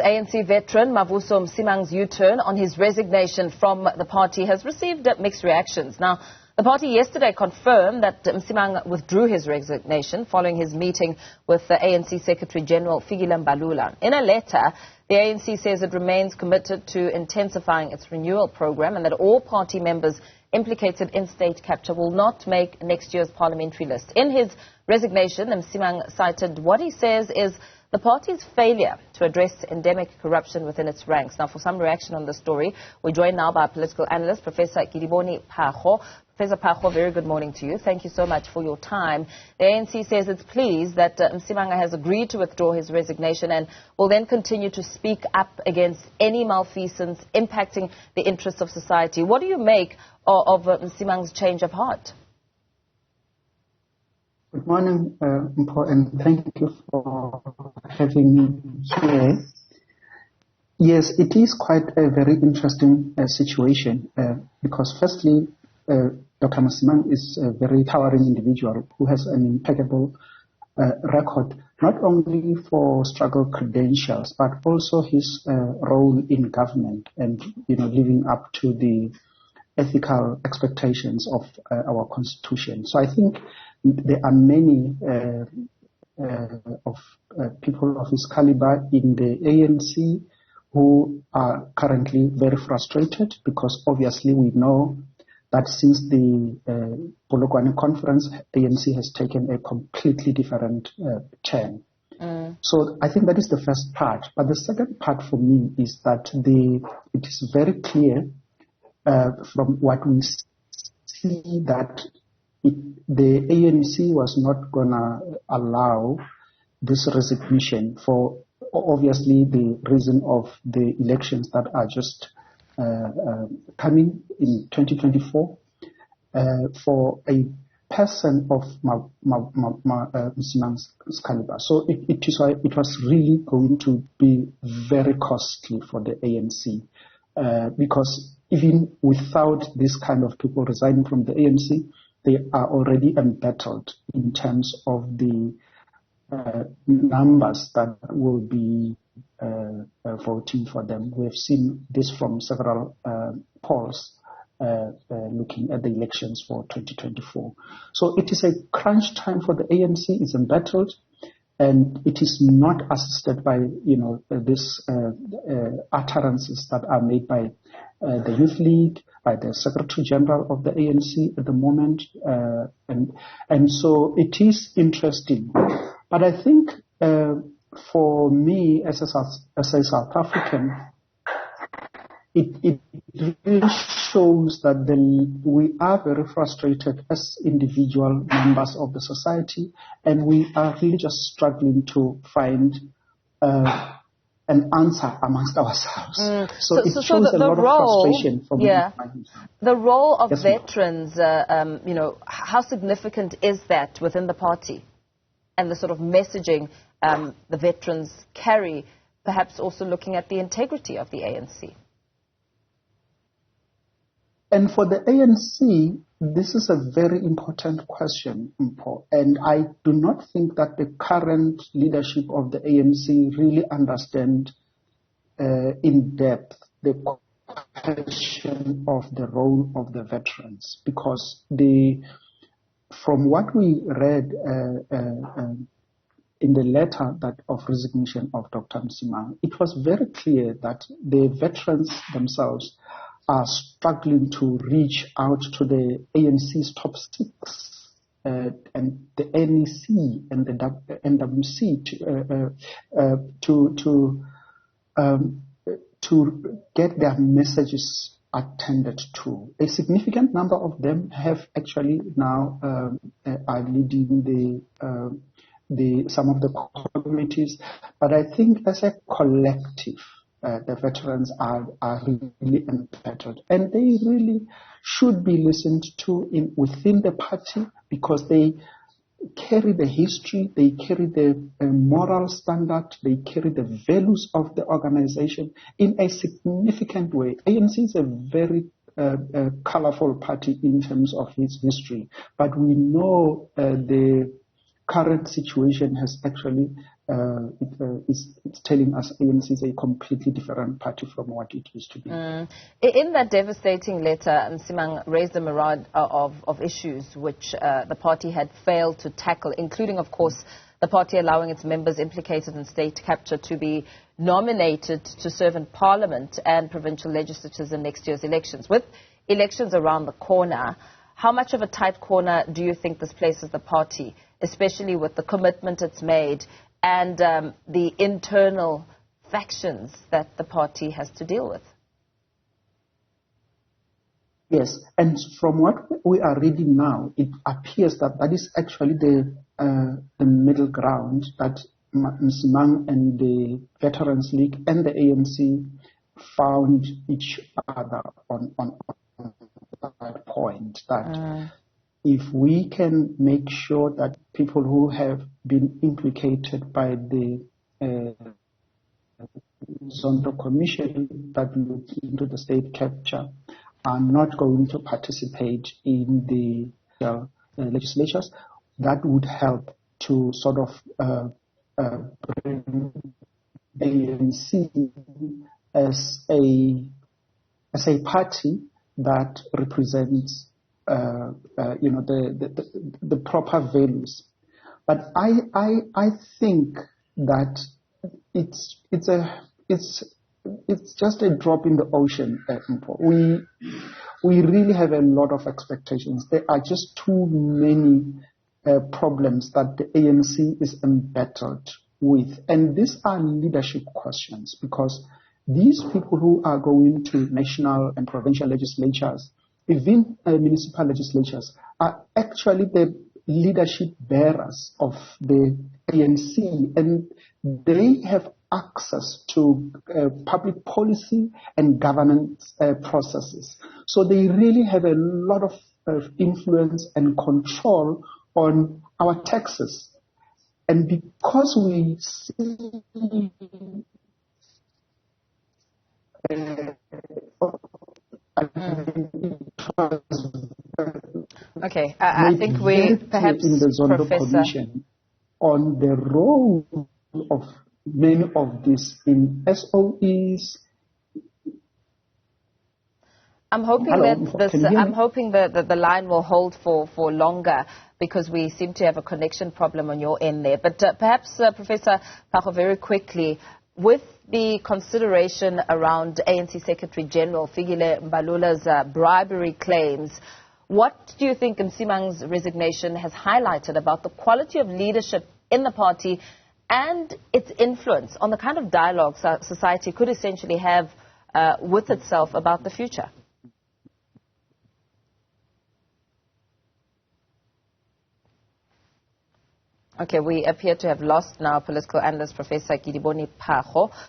ANC veteran Mavuso Msimang's U-turn on his resignation from the party has received mixed reactions. Now, the party yesterday confirmed that Msimang withdrew his resignation following his meeting with the ANC Secretary General Fikile Mbalula. In a letter, the ANC says it remains committed to intensifying its renewal program and that all party members implicated in state capture will not make next year's parliamentary list. In his resignation, Msimang cited what he says is the party's failure to address endemic corruption within its ranks. Now, for some reaction on the story, we're joined now by political analyst Professor Kedibone Phago. Professor Phago, very good morning to you. Thank you so much for your time. The ANC says it's pleased that Msimang has agreed to withdraw his resignation and will then continue to speak up against any malfeasance impacting the interests of society. What do you make of Msimang's change of heart? Good morning, Mpo, and thank you for having me here. Yes, it is quite a very interesting situation because firstly, Dr. Msimang is a very towering individual who has an impeccable record, not only for struggle credentials, but also his role in government and, living up to the ethical expectations of our constitution. So I think there are many people of his caliber in the ANC who are currently very frustrated because obviously we know that since the Polokwane conference, ANC has taken a completely different turn. So I think that is the first part. But the second part for me is that it is very clear from what we see that the ANC was not going to allow this resignation for obviously the reason of the elections that are just coming in 2024 for a person of Msimang's caliber. So it was really going to be very costly for the ANC because even without this kind of people resigning from the ANC, they are already embattled in terms of the numbers that will be voting for them. We have seen this from several polls looking at the elections for 2024. So it is a crunch time for the ANC. It's embattled, and it is not assisted by these utterances that are made by the Youth League, by the Secretary General of the ANC at the moment, and so it is interesting. But I think for me as a South African, it really shows that we are very frustrated as individual members of the society, and we are really just struggling to find an answer amongst ourselves. So it shows a lot of frustration from the role of yes, veterans, how significant is that within the party and the sort of messaging the veterans carry, perhaps also looking at the integrity of the ANC? And for the ANC, this is a very important question, Mpo, and I do not think that the current leadership of the ANC really understand in depth the question of the role of the veterans, because from what we read in the letter of resignation of Dr. Msimang, it was very clear that the veterans themselves are struggling to reach out to the ANC's top six and the NEC and the NWC to get their messages attended to. A significant number of them have actually now are leading some of the committees, but I think as a collective, the veterans are really entitled, and they really should be listened to within the party because they carry the history, they carry the moral standard, they carry the values of the organization in a significant way. ANC is a very colorful party in terms of its history, but we know the current situation has actually it's telling us ANC is a completely different party from what it used to be. In that devastating letter, Msimang raised a myriad of issues which the party had failed to tackle, including, of course, the party allowing its members implicated in state capture to be nominated to serve in parliament and provincial legislatures in next year's elections. With elections around the corner, how much of a tight corner do you think this places the party, especially with the commitment it's made and the internal factions that the party has to deal with? Yes, and from what we are reading now, it appears that that is actually the middle ground that Msimang and the Veterans League and the ANC found each other on that point, that if we can make sure that people who have been implicated by the Zondo Commission that looked into the state capture are not going to participate in the legislatures, that would help to sort of bring ANC as a party that represents the proper values. But I think that it's just a drop in the ocean. We really have a lot of expectations. There are just too many problems that the ANC is embattled with, and these are leadership questions, because these people who are going to national and provincial legislatures, even municipal legislatures, are actually the leadership bearers of the ANC, and they have access to public policy and governance processes. So they really have a lot of influence and control on our taxes. And because we see okay, I think we perhaps, in the Zondo Professor, Commission on the role of many of these in SOEs. I'm hoping that the line will hold for longer, because we seem to have a connection problem on your end there. But perhaps, Professor Phago, very quickly, with the consideration around ANC Secretary General Fikile Mbalula's bribery claims, what do you think Msimang's resignation has highlighted about the quality of leadership in the party and its influence on the kind of dialogue society could essentially have with itself about the future? Okay, we appear to have lost now political analyst Professor Kedibone Phago.